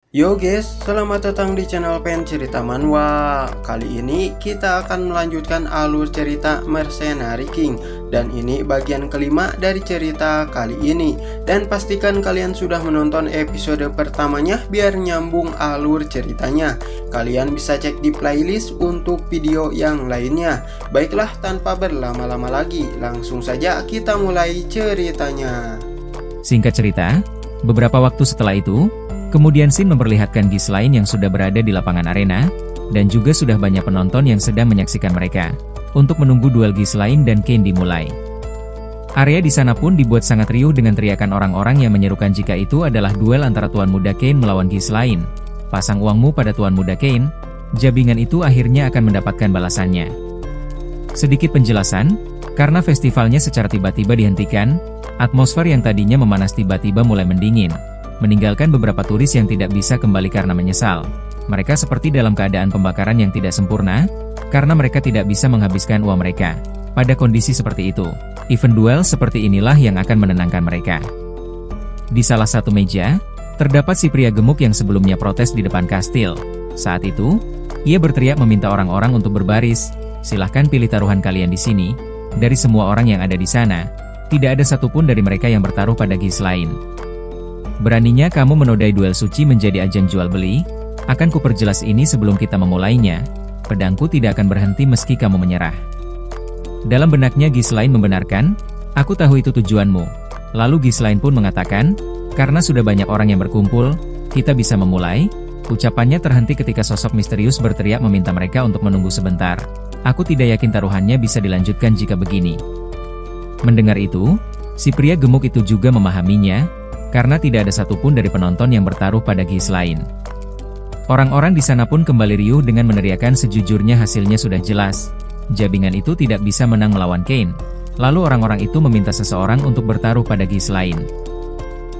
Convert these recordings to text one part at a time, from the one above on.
Yo guys, selamat datang di channel Pen Cerita Manhwa. Kali ini kita akan melanjutkan alur cerita Mercenary King. Dan ini bagian kelima dari cerita kali ini. Dan pastikan kalian sudah menonton episode pertamanya biar nyambung alur ceritanya. Kalian bisa cek di playlist untuk video yang lainnya. Baiklah, tanpa berlama-lama lagi, langsung saja kita mulai ceritanya. Singkat cerita, beberapa waktu setelah itu, kemudian Shin memperlihatkan Ghislaine yang sudah berada di lapangan arena, dan juga sudah banyak penonton yang sedang menyaksikan mereka, untuk menunggu duel Ghislaine dan Kain dimulai. Area di sana pun dibuat sangat riuh dengan teriakan orang-orang yang menyerukan jika itu adalah duel antara Tuan Muda Kain melawan Ghislaine. Pasang uangmu pada Tuan Muda Kain, jabingan itu akhirnya akan mendapatkan balasannya. Sedikit penjelasan, karena festivalnya secara tiba-tiba dihentikan, atmosfer yang tadinya memanas tiba-tiba mulai mendingin, meninggalkan beberapa turis yang tidak bisa kembali karena menyesal. Mereka seperti dalam keadaan pembakaran yang tidak sempurna, karena mereka tidak bisa menghabiskan uang mereka. Pada kondisi seperti itu, event duel seperti inilah yang akan menenangkan mereka. Di salah satu meja, terdapat si pria gemuk yang sebelumnya protes di depan kastil. Saat itu, ia berteriak meminta orang-orang untuk berbaris. Silahkan pilih taruhan kalian di sini. Dari semua orang yang ada di sana, tidak ada satupun dari mereka yang bertaruh pada Ghislaine. Beraninya kamu menodai duel suci menjadi ajang jual beli? Akan kuperjelas ini sebelum kita memulainya. Pedangku tidak akan berhenti meski kamu menyerah. Dalam benaknya Ghislaine membenarkan, aku tahu itu tujuanmu. Lalu Ghislaine pun mengatakan, karena sudah banyak orang yang berkumpul, kita bisa memulai. Ucapannya terhenti ketika sosok misterius berteriak meminta mereka untuk menunggu sebentar. Aku tidak yakin taruhannya bisa dilanjutkan jika begini. Mendengar itu, si pria gemuk itu juga memahaminya, karena tidak ada satupun dari penonton yang bertaruh pada Ghislaine. Orang-orang di sana pun kembali riuh dengan meneriakan sejujurnya hasilnya sudah jelas. Jabingan itu tidak bisa menang melawan Kain. Lalu orang-orang itu meminta seseorang untuk bertaruh pada Ghislaine.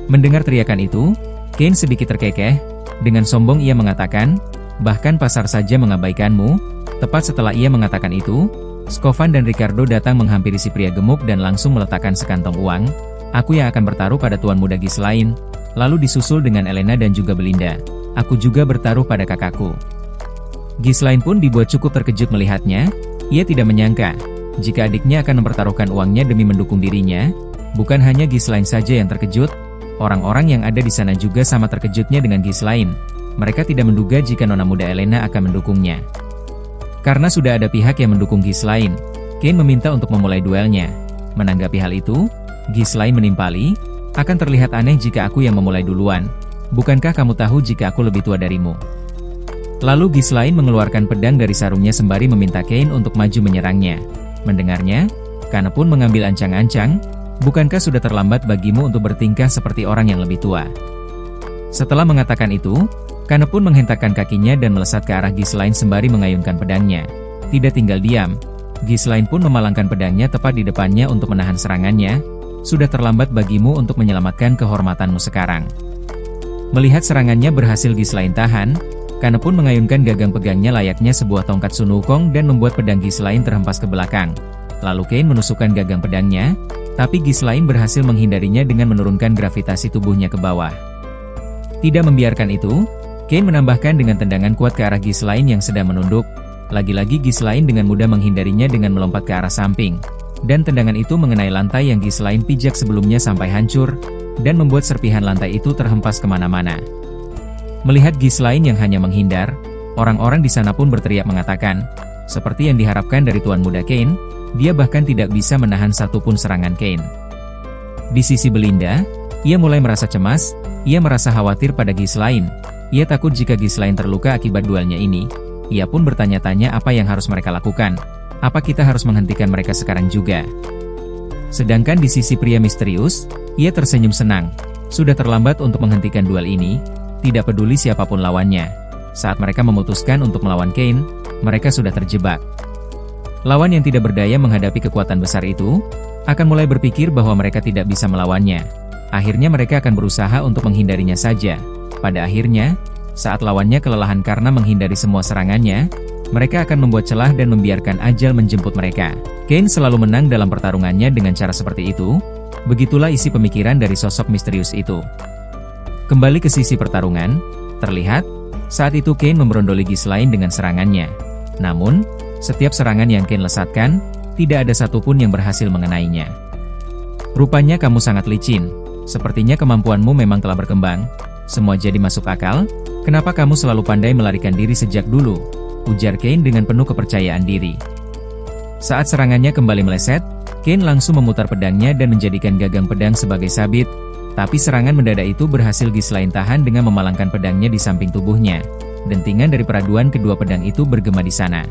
Mendengar teriakan itu, Kain sedikit terkekeh. Dengan sombong ia mengatakan, bahkan pasar saja mengabaikanmu. Tepat setelah ia mengatakan itu, Skovan dan Ricardo datang menghampiri si pria gemuk dan langsung meletakkan sekantong uang. Aku yang akan bertaruh pada Tuan Muda Ghislaine, lalu disusul dengan Elena dan juga Belinda. Aku juga bertaruh pada kakakku. Ghislaine pun dibuat cukup terkejut melihatnya. Ia tidak menyangka, jika adiknya akan mempertaruhkan uangnya demi mendukung dirinya. Bukan hanya Ghislaine saja yang terkejut, orang-orang yang ada di sana juga sama terkejutnya dengan Ghislaine. Mereka tidak menduga jika Nona Muda Elena akan mendukungnya. Karena sudah ada pihak yang mendukung Ghislaine, Kain meminta untuk memulai duelnya. Menanggapi hal itu, Ghislaine menimpali, akan terlihat aneh jika aku yang memulai duluan. Bukankah kamu tahu jika aku lebih tua darimu? Lalu Ghislaine mengeluarkan pedang dari sarungnya sembari meminta Kain untuk maju menyerangnya. Mendengarnya, Kana pun mengambil ancang-ancang, bukankah sudah terlambat bagimu untuk bertingkah seperti orang yang lebih tua? Setelah mengatakan itu, Kana pun menghentakkan kakinya dan melesat ke arah Ghislaine sembari mengayunkan pedangnya. Tidak tinggal diam, Ghislaine pun memalangkan pedangnya tepat di depannya untuk menahan serangannya. Sudah terlambat bagimu untuk menyelamatkan kehormatanmu sekarang. Melihat serangannya berhasil Ghislaine tahan, Kana pun mengayunkan gagang pegangnya layaknya sebuah tongkat Sun Wukong dan membuat pedang Ghislaine terhempas ke belakang. Lalu Kain menusukkan gagang pedangnya, tapi Ghislaine berhasil menghindarinya dengan menurunkan gravitasi tubuhnya ke bawah. Tidak membiarkan itu, Kain menambahkan dengan tendangan kuat ke arah Ghislaine yang sedang menunduk. Lagi-lagi Ghislaine dengan mudah menghindarinya dengan melompat ke arah samping. Dan tendangan itu mengenai lantai yang Ghislaine pijak sebelumnya sampai hancur, dan membuat serpihan lantai itu terhempas kemana-mana. Melihat Ghislaine yang hanya menghindar, orang-orang di sana pun berteriak mengatakan, seperti yang diharapkan dari Tuan Muda Kain, dia bahkan tidak bisa menahan satupun serangan Kain. Di sisi Belinda, ia mulai merasa cemas, ia merasa khawatir pada Ghislaine. Ia takut jika Ghislaine terluka akibat duelnya ini. Ia pun bertanya-tanya apa yang harus mereka lakukan. Apa kita harus menghentikan mereka sekarang juga? Sedangkan di sisi pria misterius, ia tersenyum senang. Sudah terlambat untuk menghentikan duel ini, tidak peduli siapapun lawannya. Saat mereka memutuskan untuk melawan Kain, mereka sudah terjebak. Lawan yang tidak berdaya menghadapi kekuatan besar itu, akan mulai berpikir bahwa mereka tidak bisa melawannya. Akhirnya mereka akan berusaha untuk menghindarinya saja. Pada akhirnya, saat lawannya kelelahan karena menghindari semua serangannya, mereka akan membuat celah dan membiarkan ajal menjemput mereka. Kain selalu menang dalam pertarungannya dengan cara seperti itu. Begitulah isi pemikiran dari sosok misterius itu. Kembali ke sisi pertarungan, Terlihat, saat itu Kane memberondoli Ghislaine dengan serangannya. Namun, setiap serangan yang Kane lesatkan, tidak ada satupun yang berhasil mengenainya. Rupanya kamu sangat licin. Sepertinya kemampuanmu memang telah berkembang. Semua jadi masuk akal. Kenapa kamu selalu pandai melarikan diri sejak dulu? Ujar Kane dengan penuh kepercayaan diri. Saat serangannya kembali meleset, Kane langsung memutar pedangnya dan menjadikan gagang pedang sebagai sabit. Tapi serangan mendadak itu berhasil Ghislaine tahan dengan memalangkan pedangnya di samping tubuhnya. Dentingan dari peraduan kedua pedang itu bergema di sana.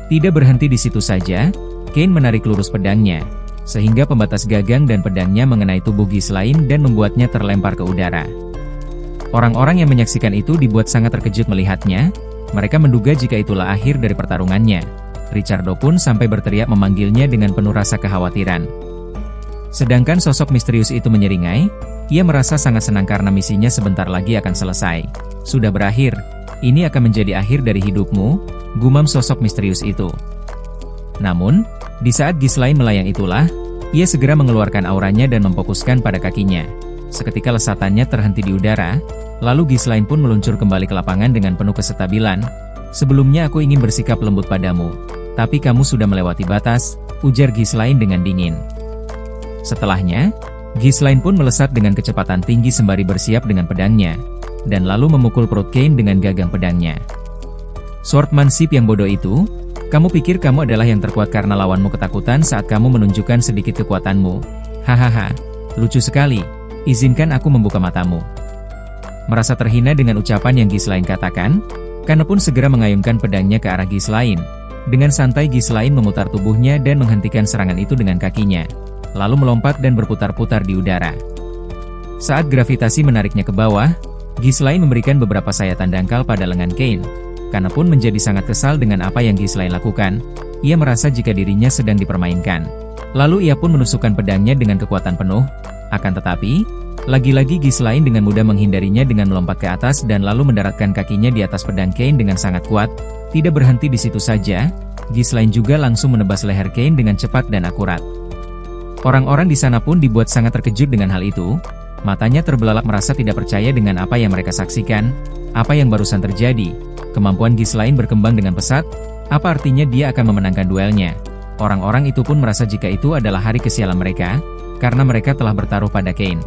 Tidak berhenti di situ saja, Kane menarik lurus pedangnya, sehingga pembatas gagang dan pedangnya mengenai tubuh Ghislaine dan membuatnya terlempar ke udara. Orang-orang yang menyaksikan itu dibuat sangat terkejut melihatnya. Mereka menduga jika itulah akhir dari pertarungannya. Riccardo pun sampai berteriak memanggilnya dengan penuh rasa kekhawatiran. Sedangkan sosok misterius itu menyeringai, ia merasa sangat senang karena misinya sebentar lagi akan selesai. Sudah berakhir, ini akan menjadi akhir dari hidupmu, gumam sosok misterius itu. Namun, di saat Ghislaine melayang itulah, ia segera mengeluarkan auranya dan memfokuskan pada kakinya. Seketika lesatannya terhenti di udara, lalu Ghislaine pun meluncur kembali ke lapangan dengan penuh kesetabilan. Sebelumnya aku ingin bersikap lembut padamu, tapi kamu sudah melewati batas, ujar Ghislaine dengan dingin. Setelahnya, Ghislaine pun melesat dengan kecepatan tinggi sembari bersiap dengan pedangnya, dan lalu memukul perut Kane dengan gagang pedangnya. Swordsmanship yang bodoh itu, kamu pikir kamu adalah yang terkuat karena lawanmu ketakutan saat kamu menunjukkan sedikit kekuatanmu. Hahaha, lucu sekali, izinkan aku membuka matamu. Merasa terhina dengan ucapan yang Ghislaine katakan, Kane pun segera mengayunkan pedangnya ke arah Ghislaine. Dengan santai Ghislaine memutar tubuhnya dan menghentikan serangan itu dengan kakinya, lalu melompat dan berputar-putar di udara. Saat gravitasi menariknya ke bawah, Ghislaine memberikan beberapa sayatan dangkal pada lengan Kane. Kane pun menjadi sangat kesal dengan apa yang Ghislaine lakukan. Ia merasa jika dirinya sedang dipermainkan. Lalu ia pun menusukkan pedangnya dengan kekuatan penuh. Akan tetapi, lagi-lagi Ghislaine dengan mudah menghindarinya dengan melompat ke atas dan lalu mendaratkan kakinya di atas pedang Kane dengan sangat kuat. Tidak berhenti di situ saja, Ghislaine juga langsung menebas leher Kane dengan cepat dan akurat. Orang-orang di sana pun dibuat sangat terkejut dengan hal itu. Matanya terbelalak merasa tidak percaya dengan apa yang mereka saksikan. Apa yang barusan terjadi? Kemampuan Ghislaine berkembang dengan pesat. Apa artinya dia akan memenangkan duelnya? Orang-orang itu pun merasa jika itu adalah hari kesialan mereka, karena mereka telah bertaruh pada Kane.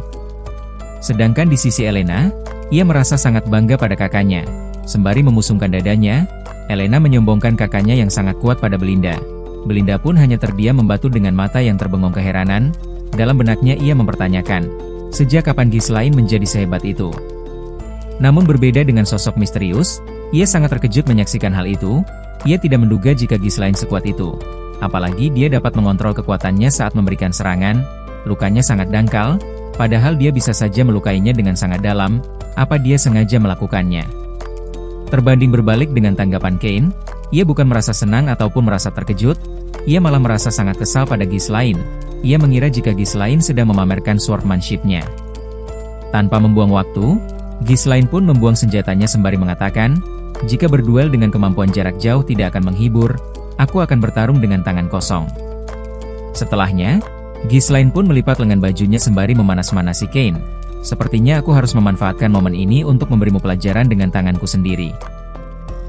Sedangkan di sisi Elena, ia merasa sangat bangga pada kakaknya. Sembari memusungkan dadanya, Elena menyombongkan kakaknya yang sangat kuat pada Belinda. Belinda pun hanya terdiam membatu dengan mata yang terbengong keheranan. Dalam benaknya ia mempertanyakan, sejak kapan Ghislaine menjadi sehebat itu? Namun berbeda dengan sosok misterius, ia sangat terkejut menyaksikan hal itu. Ia tidak menduga jika Ghislaine sekuat itu. Apalagi dia dapat mengontrol kekuatannya saat memberikan serangan. Lukanya sangat dangkal, padahal dia bisa saja melukainya dengan sangat dalam. Apa dia sengaja melakukannya? Terbanding berbalik dengan tanggapan Kane, ia bukan merasa senang ataupun merasa terkejut. Ia malah merasa sangat kesal pada Ghislaine. Ia mengira jika Ghislaine sedang memamerkan swordsmanship-nya. Tanpa membuang waktu, Ghislaine pun membuang senjatanya sembari mengatakan, jika berduel dengan kemampuan jarak jauh tidak akan menghibur, aku akan bertarung dengan tangan kosong. Setelahnya, Ghislaine pun melipat lengan bajunya sembari memanas-manasi Kane. Sepertinya aku harus memanfaatkan momen ini untuk memberimu pelajaran dengan tanganku sendiri.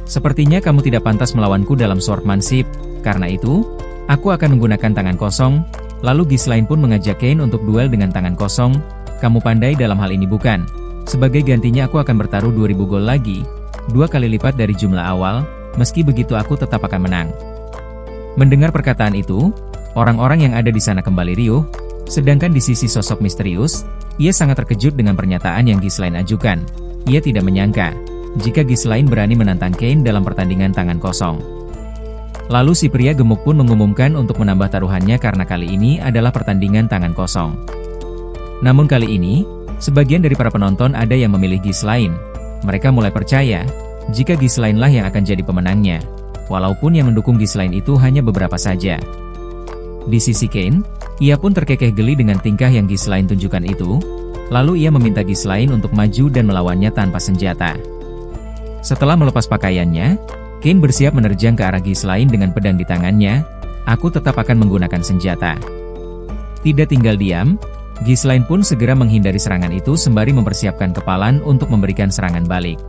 Sepertinya kamu tidak pantas melawanku dalam swordsmanship, karena itu, aku akan menggunakan tangan kosong. Lalu Ghislaine pun mengajak Kane untuk duel dengan tangan kosong. Kamu pandai dalam hal ini bukan? Sebagai gantinya aku akan bertaruh 2000 gol lagi, 2 kali lipat dari jumlah awal, meski begitu aku tetap akan menang. Mendengar perkataan itu, orang-orang yang ada di sana kembali riuh, sedangkan di sisi sosok misterius, ia sangat terkejut dengan pernyataan yang Ghislaine ajukan. Ia tidak menyangka, jika Ghislaine berani menantang Kane dalam pertandingan tangan kosong. Lalu si pria gemuk pun mengumumkan untuk menambah taruhannya karena kali ini adalah pertandingan tangan kosong. Namun kali ini, sebagian dari para penonton ada yang memilih Ghislaine. Mereka mulai percaya, jika Ghislaine lah yang akan jadi pemenangnya. Walaupun yang mendukung Ghislaine itu hanya beberapa saja. Di sisi Kane, ia pun terkekeh geli dengan tingkah yang Ghislaine tunjukkan itu. Lalu ia meminta Ghislaine untuk maju dan melawannya tanpa senjata. Setelah melepas pakaiannya, Kane bersiap menerjang ke arah Ghislaine dengan pedang di tangannya. Aku tetap akan menggunakan senjata. Tidak tinggal diam, Ghislaine pun segera menghindari serangan itu sembari mempersiapkan kepalan untuk memberikan serangan balik.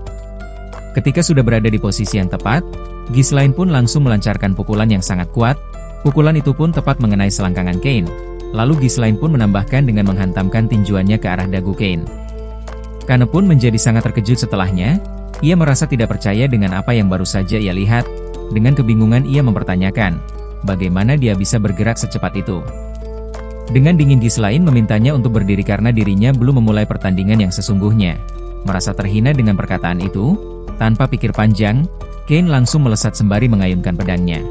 Ketika sudah berada di posisi yang tepat, Ghislaine pun langsung melancarkan pukulan yang sangat kuat. Pukulan itu pun tepat mengenai selangkangan Kane. Lalu Ghislaine pun menambahkan dengan menghantamkan tinjuannya ke arah dagu Kane. Kane pun menjadi sangat terkejut setelahnya. Ia merasa tidak percaya dengan apa yang baru saja ia lihat. Dengan kebingungan ia mempertanyakan, bagaimana dia bisa bergerak secepat itu. Dengan dingin Ghislaine memintanya untuk berdiri karena dirinya belum memulai pertandingan yang sesungguhnya. Merasa terhina dengan perkataan itu, tanpa pikir panjang, Kane langsung melesat sembari mengayunkan pedangnya.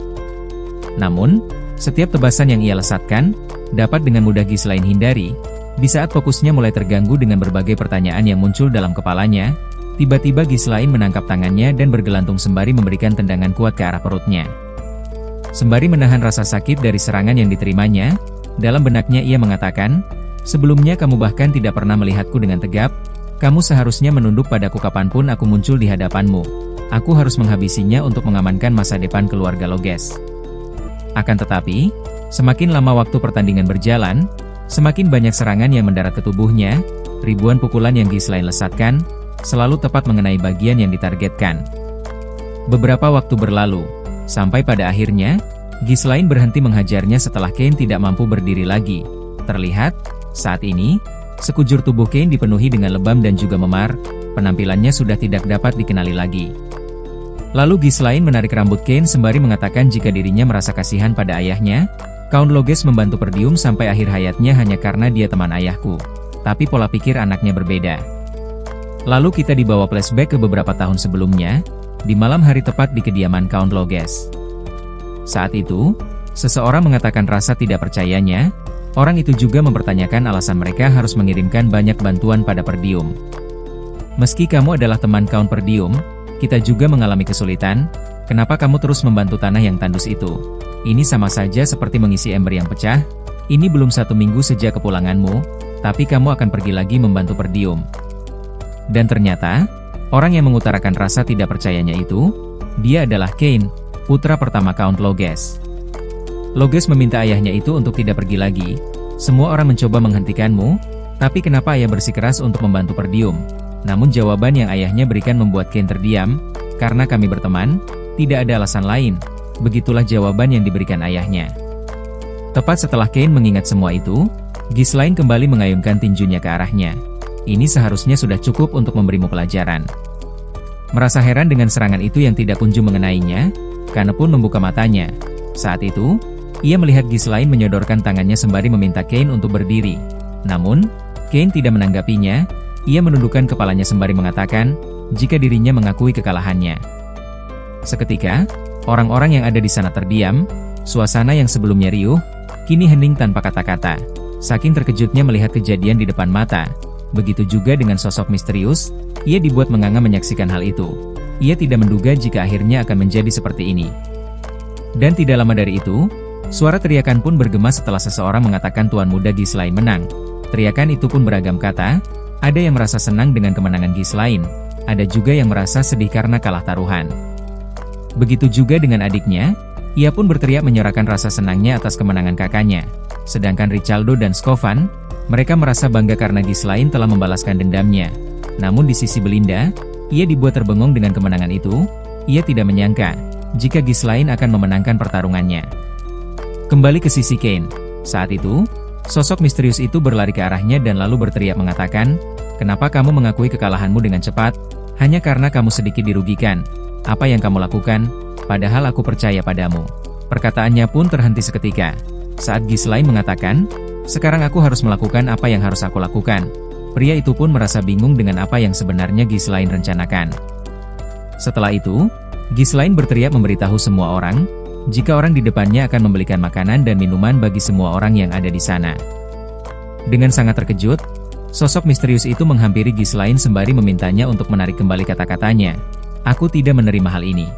Namun, setiap tebasan yang ia lesatkan, dapat dengan mudah Ghislaine hindari. Di saat fokusnya mulai terganggu dengan berbagai pertanyaan yang muncul dalam kepalanya, tiba-tiba Ghislaine menangkap tangannya dan bergelantung sembari memberikan tendangan kuat ke arah perutnya. Sembari menahan rasa sakit dari serangan yang diterimanya, dalam benaknya ia mengatakan, sebelumnya kamu bahkan tidak pernah melihatku dengan tegap, kamu seharusnya menunduk padaku kapanpun aku muncul di hadapanmu. Aku harus menghabisinya untuk mengamankan masa depan keluarga Loges. Akan tetapi, semakin lama waktu pertandingan berjalan, semakin banyak serangan yang mendarat ke tubuhnya, ribuan pukulan yang Ghislaine lesatkan, selalu tepat mengenai bagian yang ditargetkan. Beberapa waktu berlalu, sampai pada akhirnya, Ghislaine berhenti menghajarnya setelah Kane tidak mampu berdiri lagi. Terlihat, saat ini, sekujur tubuh Kane dipenuhi dengan lebam dan juga memar, penampilannya sudah tidak dapat dikenali lagi. Lalu Ghislaine menarik rambut Kane sembari mengatakan jika dirinya merasa kasihan pada ayahnya, Count Loges membantu Perdium sampai akhir hayatnya hanya karena dia teman ayahku. Tapi pola pikir anaknya berbeda. Lalu kita dibawa flashback ke beberapa tahun sebelumnya, di malam hari tepat di kediaman Count Loges. Saat itu, seseorang mengatakan rasa tidak percayanya, orang itu juga mempertanyakan alasan mereka harus mengirimkan banyak bantuan pada Perdium. Meski kamu adalah teman Count Perdium, kita juga mengalami kesulitan, kenapa kamu terus membantu tanah yang tandus itu? Ini sama saja seperti mengisi ember yang pecah, ini belum 1 minggu sejak kepulanganmu, tapi kamu akan pergi lagi membantu Perdium. Dan ternyata, orang yang mengutarakan rasa tidak percayanya itu, dia adalah Kane, putra pertama Count Loges. Loges meminta ayahnya itu untuk tidak pergi lagi. Semua orang mencoba menghentikanmu, tapi kenapa ayah bersikeras untuk membantu Perdium? Namun jawaban yang ayahnya berikan membuat Kane terdiam, karena kami berteman, tidak ada alasan lain. Begitulah jawaban yang diberikan ayahnya. Tepat setelah Kane mengingat semua itu, Ghislaine kembali mengayunkan tinjunya ke arahnya. Ini seharusnya sudah cukup untuk memberimu pelajaran. Merasa heran dengan serangan itu yang tidak kunjung mengenainya, Kane pun membuka matanya. Saat itu, ia melihat Ghislaine menyodorkan tangannya sembari meminta Kane untuk berdiri. Namun, Kane tidak menanggapinya, ia menundukkan kepalanya sembari mengatakan, jika dirinya mengakui kekalahannya. Seketika, orang-orang yang ada di sana terdiam, suasana yang sebelumnya riuh, kini hening tanpa kata-kata. Saking terkejutnya melihat kejadian di depan mata. Begitu juga dengan sosok misterius, ia dibuat menganga menyaksikan hal itu. Ia tidak menduga jika akhirnya akan menjadi seperti ini. Dan tidak lama dari itu, suara teriakan pun bergema setelah seseorang mengatakan Tuan Muda Ghislaine menang. Teriakan itu pun beragam kata, ada yang merasa senang dengan kemenangan Ghislaine, ada juga yang merasa sedih karena kalah taruhan. Begitu juga dengan adiknya, ia pun berteriak menyerahkan rasa senangnya atas kemenangan kakaknya. Sedangkan Riccialdo dan Scovan, mereka merasa bangga karena Ghislaine telah membalaskan dendamnya. Namun di sisi Belinda, ia dibuat terbengong dengan kemenangan itu, ia tidak menyangka, jika Ghislaine akan memenangkan pertarungannya. Kembali ke sisi Kane, saat itu, sosok misterius itu berlari ke arahnya dan lalu berteriak mengatakan, kenapa kamu mengakui kekalahanmu dengan cepat, hanya karena kamu sedikit dirugikan, apa yang kamu lakukan, padahal aku percaya padamu. Perkataannya pun terhenti seketika, saat Ghislaine mengatakan, sekarang aku harus melakukan apa yang harus aku lakukan. Pria itu pun merasa bingung dengan apa yang sebenarnya Ghislaine rencanakan. Setelah itu, Ghislaine berteriak memberitahu semua orang, jika orang di depannya akan membelikan makanan dan minuman bagi semua orang yang ada di sana. Dengan sangat terkejut, sosok misterius itu menghampiri Ghislaine sembari memintanya untuk menarik kembali kata-katanya. Aku tidak menerima hal ini.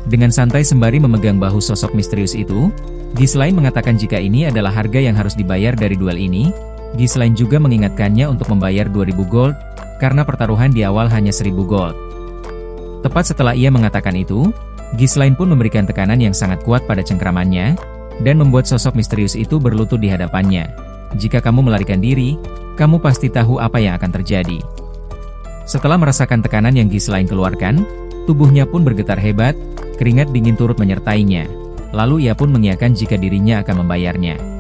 Dengan santai sembari memegang bahu sosok misterius itu, Ghislaine mengatakan jika ini adalah harga yang harus dibayar dari duel ini. Ghislaine juga mengingatkannya untuk membayar 2000 gold, karena pertaruhan di awal hanya 1000 gold. Tepat setelah ia mengatakan itu, Ghislaine pun memberikan tekanan yang sangat kuat pada cengkramannya, dan membuat sosok misterius itu berlutut di hadapannya. Jika kamu melarikan diri, kamu pasti tahu apa yang akan terjadi. Setelah merasakan tekanan yang Ghislaine keluarkan, tubuhnya pun bergetar hebat, keringat dingin turut menyertainya. Lalu ia pun mengiyakan jika dirinya akan membayarnya.